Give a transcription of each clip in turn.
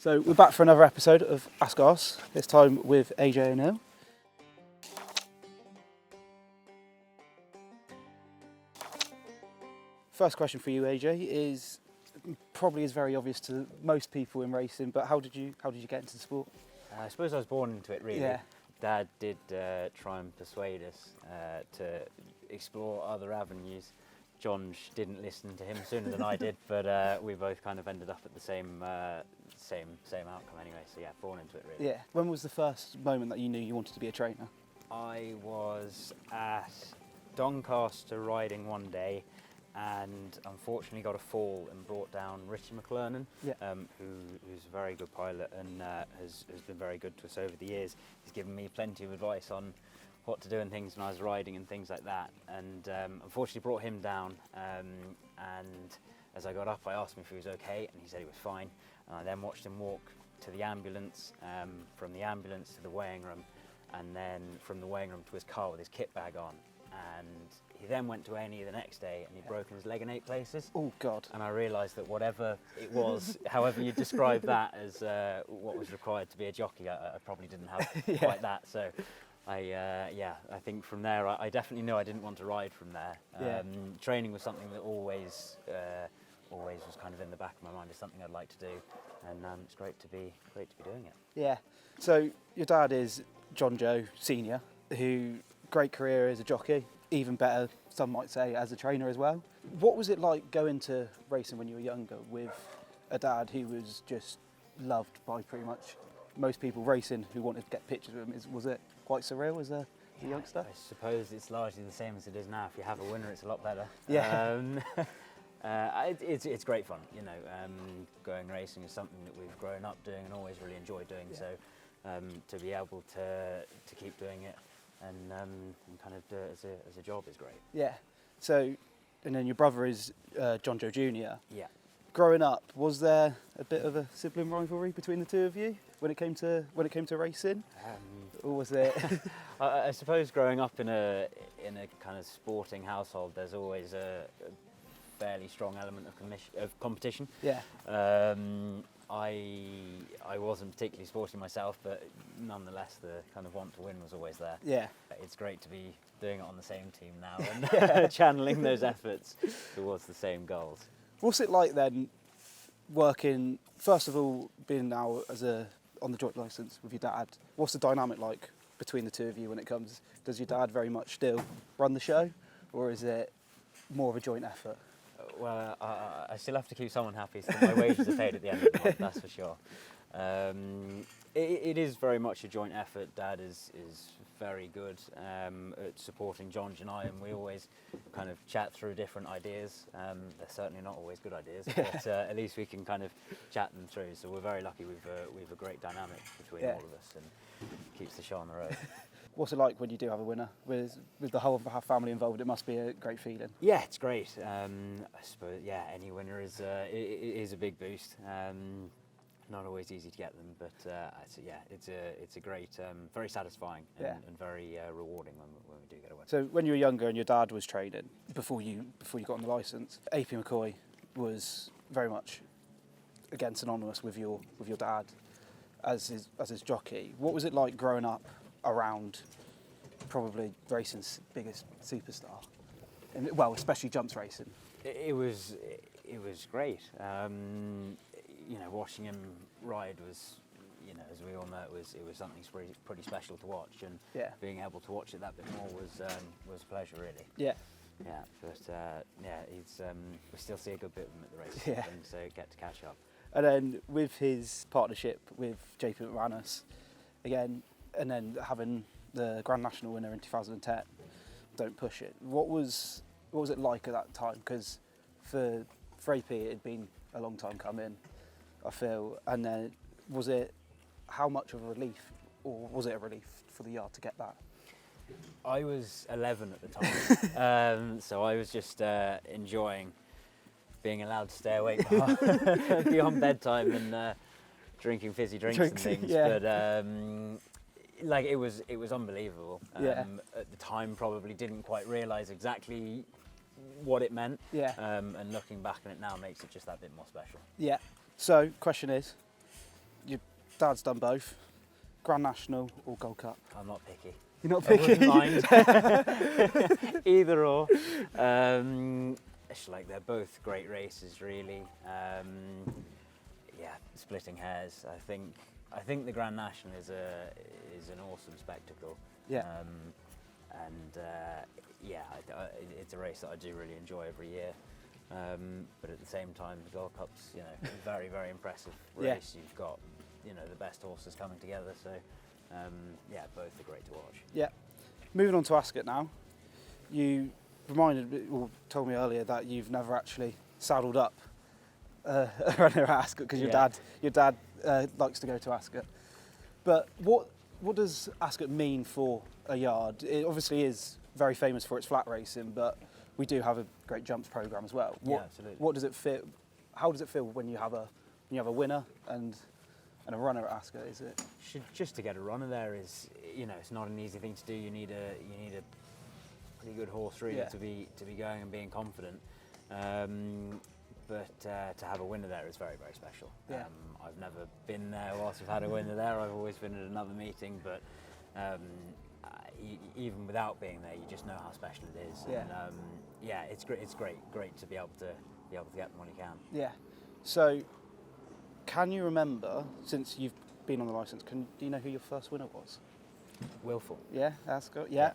So we're back for another episode of Ascot Asks, this time with AJ O'Neill. First question for you, AJ, is probably is very obvious to most people in racing, but how did you get into the sport? I suppose I was born into it, really. Yeah. Dad did try and persuade us to explore other avenues. John didn't listen to him sooner than I did, but we both kind of ended up at the same outcome anyway. So yeah, born into it, really. Yeah. When was the first moment that you knew you wanted to be a trainer? I was at Doncaster riding one day, and unfortunately got a fall and brought down Richie McClernon, Yeah. who's a very good pilot and has been very good to us over the years. He's given me plenty of advice on what to do and things when I was riding and things like that, and unfortunately brought him down, and as I got up I asked him if he was okay, and he said he was fine, and I then watched him walk to the ambulance, from the ambulance to the weighing room, and then from the weighing room to his car with his kit bag on, and he then went to A&E the next day and he'd broken his leg in 8 places. Oh God. And I realised that whatever it was, however you describe that as what was required to be a jockey, I probably didn't have Yeah. quite that. So I think from there I definitely knew I didn't want to ride from there. Yeah. Training was something that always was kind of in the back of my mind as something I'd like to do, and it's great to be doing it. Yeah. So your dad is John Joe Senior, who great career as a jockey, even better, some might say, as a trainer as well. What was it like going to racing when you were younger with a dad who was just loved by pretty much most people racing who wanted to get pictures with him? Was it quite surreal as a youngster? I suppose it's largely the same as it is now. If you have a winner, it's a lot better. Yeah. It's great fun, you know. Going racing is something that we've grown up doing and always really enjoyed doing. Yeah. So to be able to keep doing it and kind of do it as a job is great. Yeah. So, and then your brother is John Joe Junior. Yeah. Growing up, was there a bit of a sibling rivalry between the two of you when it came to racing, or was it? I suppose growing up in a kind of sporting household, there's always a fairly strong element of competition. Yeah. I wasn't particularly sporty myself, but nonetheless the kind of want to win was always there. Yeah. It's great to be doing it on the same team now and channeling those efforts towards the same goals. What's it like then, working, first of all, being now on the joint licence with your dad? What's the dynamic like between the two of you when it comes? Does your dad very much still run the show, or is it more of a joint effort? Well, I still have to keep someone happy, so my wages are paid at the end of the month, that's for sure. It is very much a joint effort. Dad is very good at supporting John and I, and we always kind of chat through different ideas. They're certainly not always good ideas, but at least we can kind of chat them through. So we're very lucky we've a great dynamic between all of us, and keeps the show on the road. What's it like when you do have a winner? With the whole family involved, it must be a great feeling. Yeah, it's great. I suppose, any winner is a big boost. Not always easy to get them, but it's a great, very satisfying and very rewarding when we do get a win. So when you were younger and your dad was training, before you got on the licence, AP McCoy was very much, again, synonymous with your dad as his jockey. What was it like growing up around probably racing's biggest superstar, and well, especially jumps racing? It was great. Watching him ride was, as we all know, it was something pretty special to watch, and being able to watch it that bit more was a pleasure, really. Yeah. Yeah, but we still see a good bit of him at the races, and so get to catch up. And then with his partnership with JP McManus, again, and then having the Grand National winner in 2010, Don't Push It. What was it like at that time? Because for AP it had been a long time coming, I feel. And then how much of a relief, or was it a relief for the yard to get that? I was 11 at the time, so I was just enjoying being allowed to stay awake beyond bedtime and drinking fizzy drinks and things. But it was unbelievable. At the time, probably didn't quite realise exactly what it meant. And looking back on it now makes it just that bit more special. Yeah. So, question is, Dad's done both. Grand National or Gold Cup? I'm not picky. You're not I picky? wouldn't mind. Either or. It's like they're both great races, really. Yeah, splitting hairs. I think the Grand National is an awesome spectacle. Yeah. Yeah, it's a race that I do really enjoy every year. But at the same time, the Gold Cup's, you know, a very, very impressive race. Yeah. You've got, you know, the best horses coming together. So, yeah, both are great to watch. Yeah. Moving on to Ascot now. You told me earlier that you've never actually saddled up a runner at Ascot because your dad likes to go to Ascot. But what does Ascot mean for a yard? It obviously is very famous for its flat racing, but we do have a great jumps program as well. Yeah, absolutely. What does it feel? How does it feel when you have a winner and a runner at Ascot? Is it Just to get a runner there is, you know, it's not an easy thing to do. You need a pretty good horse really to be going and being confident. But to have a winner there is very, very special. Yeah. I've never been there whilst I've had a winner there. I've always been at another meeting, but even without being there, you just know how special it is. Yeah. And yeah, it's great to be able to get them when you can. Yeah. So, can you remember, since you've been on the licence, do you know who your first winner was? Willful. Yeah, Ascot. Yeah.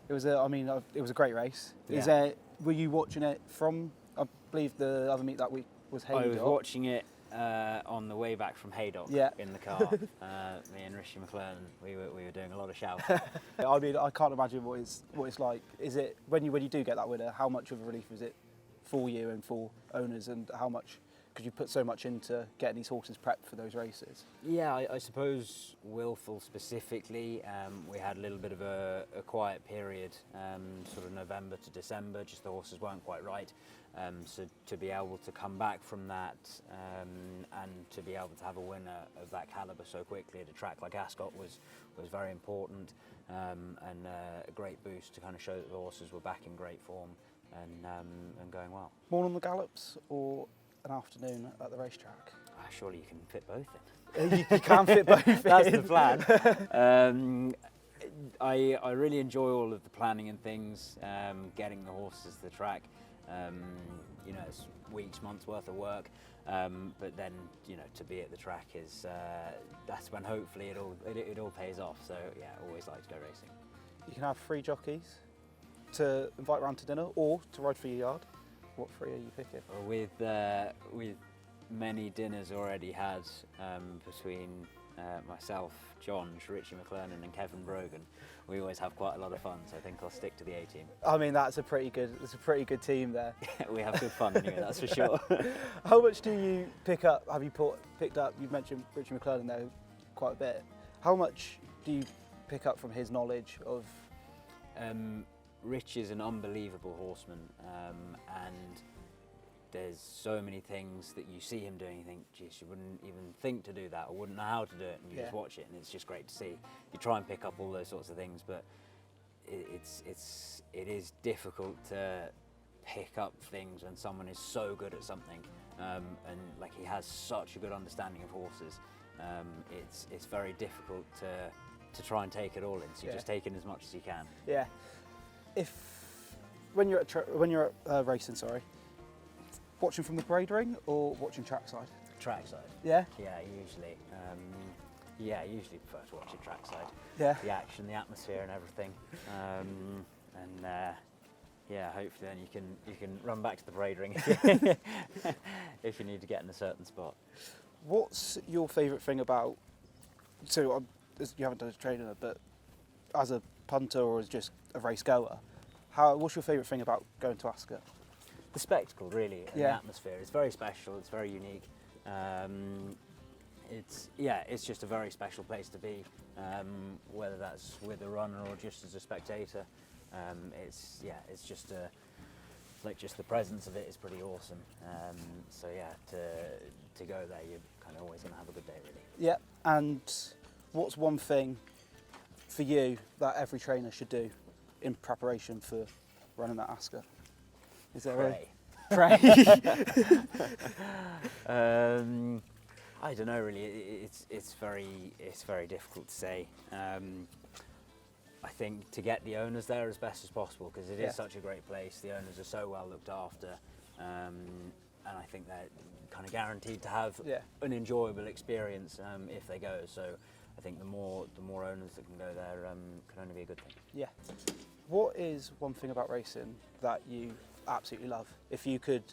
It was it was a great race. Yeah. Were you watching it from? I believe the other meet that week was Haydock. I was watching it on the way back from Haydock in the car. Me and Richie McClellan, we were doing a lot of shouting. I mean, I can't imagine what it's like. Is it when you do get that winner? How much of a relief is it for you and for owners, and how much? Because you put so much into getting these horses prepped for those races. Yeah, I suppose Willful specifically, we had a little bit of a quiet period, sort of November to December, just the horses weren't quite right. So to be able to come back from that and to be able to have a winner of that calibre so quickly at a track like Ascot was very important, and a great boost to kind of show that the horses were back in great form and going well. More on the gallops or an afternoon at the racetrack? Surely you can fit both in. You can fit both in. That's the plan. I really enjoy all of the planning and things, getting the horses to the track. You know, it's weeks, months worth of work, but then, you know, to be at the track is that's when hopefully it all pays off. So yeah, always like to go racing. You can have 3 jockeys to invite round to dinner or to ride for your yard. What 3 are you picking? With many dinners already had between myself, John, Richie McClellan and Kevin Brogan, we always have quite a lot of fun, so I think I'll stick to the A team. I mean, that's a pretty good team there. We have good fun anyway, that's for sure. How much do you pick up? Have you picked up? You've mentioned Richie McClellan there quite a bit. How much do you pick up from his knowledge of? Rich is an unbelievable horseman, and there's so many things that you see him doing, you think, geez, you wouldn't even think to do that or wouldn't know how to do it, and you just watch it and it's just great to see. You try and pick up all those sorts of things, but it is difficult to pick up things when someone is so good at something, and like he has such a good understanding of horses. It's very difficult to try and take it all in, so you just take in as much as you can. Yeah. When you're at racing, watching from the parade ring or watching trackside? Trackside. Yeah. Yeah, usually. Usually prefer to watch it trackside. Yeah. The action, the atmosphere, and everything. Yeah, hopefully then you can run back to the parade ring if you need to get in a certain spot. What's your favourite thing about? So you haven't done a training, but as a punter or as just a race goer, what's your favourite thing about going to Ascot? The spectacle, really, and the atmosphere. It's very special. It's very unique. It's just a very special place to be, whether that's with a runner or just as a spectator. It's just just the presence of it is pretty awesome. So yeah, to go there, you're kind of always going to have a good day, really. Yeah. And what's one thing for you that every trainer should do in preparation for running that Ascot? Is there Pray. Pray. I don't know really. It's very difficult to say. I think to get the owners there as best as possible, because it is such a great place. The owners are so well looked after, and I think they're kind of guaranteed to have an enjoyable experience if they go. So I think the more owners that can go there can only be a good thing. Yeah. What is one thing about racing that you absolutely love? If you could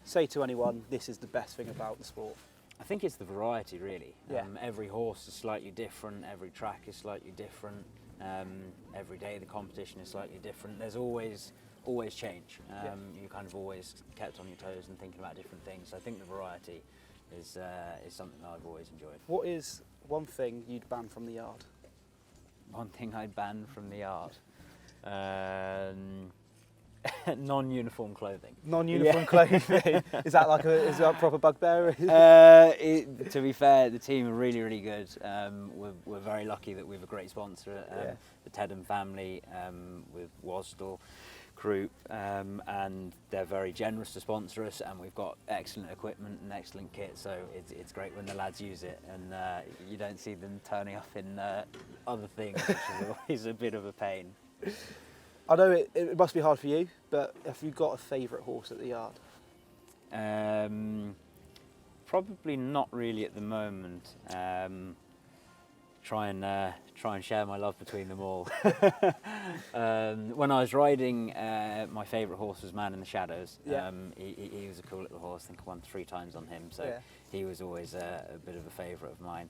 say to anyone, this is the best thing about the sport. I think it's the variety, really. Yeah. Every horse is slightly different, every track is slightly different, every day the competition is slightly different. There's always change. You're kind of always kept on your toes and thinking about different things. So I think the variety is something that I've always enjoyed. What is one thing you'd ban from the yard? One thing I'd ban from the yard? Non-uniform clothing. Non-uniform clothing. Is that a proper bugbear? To be fair, the team are really good. We're very lucky that we have a great sponsor, the Teddem family, with Wasdell Group, and they're very generous to sponsor us, and we've got excellent equipment and excellent kit, so it's great when the lads use it, and you don't see them turning up in other things, which is always a bit of a pain. I know it must be hard for you, but have you got a favourite horse at the yard? Probably not really at the moment. Try and share my love between them all. When I was riding, my favourite horse was Man in the Shadows. He was a cool little horse. I think I won 3 times on him, so he was always a bit of a favourite of mine.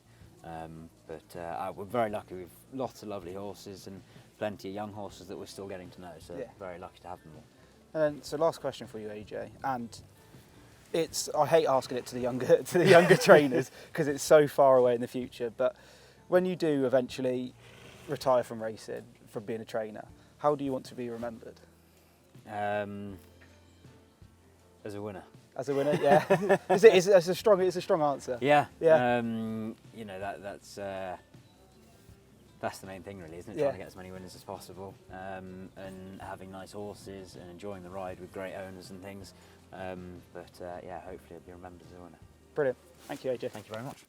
We're very lucky. We've lots of lovely horses and plenty of young horses that we're still getting to know, so very lucky to have them all. And then, so last question for you, AJ, and I hate asking it to the younger trainers because it's so far away in the future, but when you do eventually retire from racing, from being a trainer, how do you want to be remembered? As a winner. As a winner, yeah. It's a strong answer. Yeah. Yeah. You know, that's the main thing, really, isn't it? Trying to get as many winners as possible, and having nice horses and enjoying the ride with great owners and things. Hopefully I'll be remembered as a winner. Brilliant. Thank you, AJ. Thank you very much.